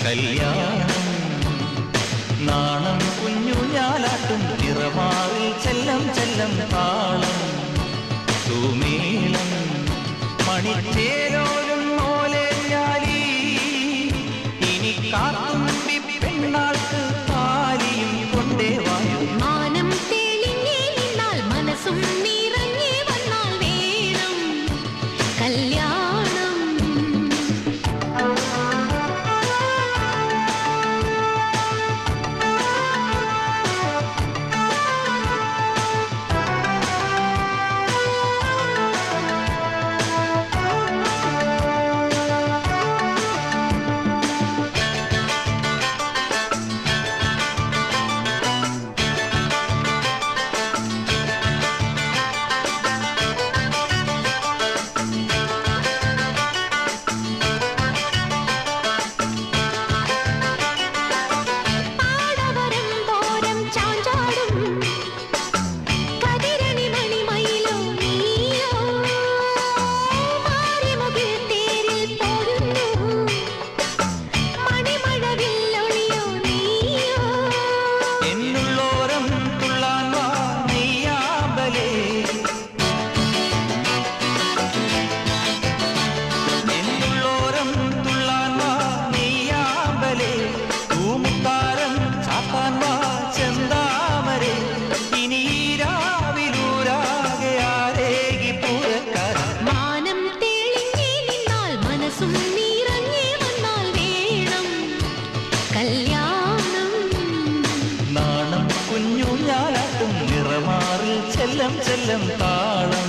കല്യാണം നാണം കുഞ്ഞു ഞാലാട്ടും നിറമാറിൽ ചെല്ലം ചെല്ലം താളം തൂമേളം മണിച്ചേരോലും മോലെ ഞാലി ഇനി കാത്തും പെണ്ണാൾക്ക് താലിയും കൊണ്ടേ വായു മാനം തെളിഞ്ഞേ നിന്നാൽ മനസ്സും നിറഞ്ഞേ വന്നാൽ വേണം കല്യാണം. നാണം കുഞ്ഞു ഞാലാട്ടും നിറമാറിൽ ചെല്ലം ചെല്ലം താളം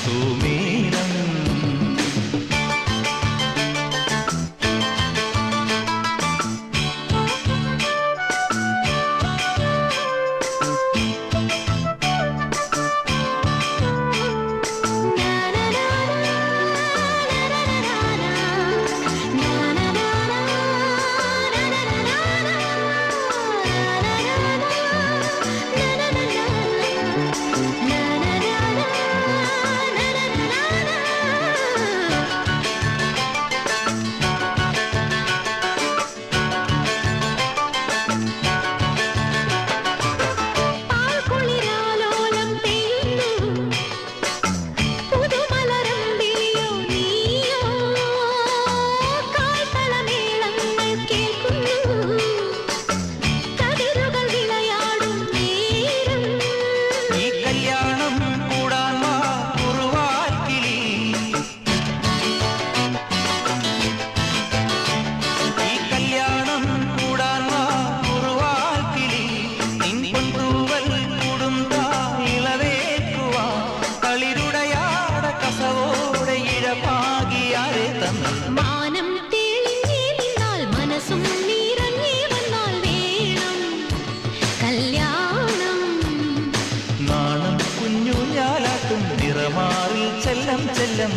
തൂമീനം മാനം തെളിഞ്ഞേ നിന്നാൽ മനസ്സും നിറഞ്ഞേ വന്നാൽ വേണം കല്യാണം. നാണം കുഞ്ഞു ഞാലാട്ടും നിറമാറിൽ ചെല്ലം ചെല്ലം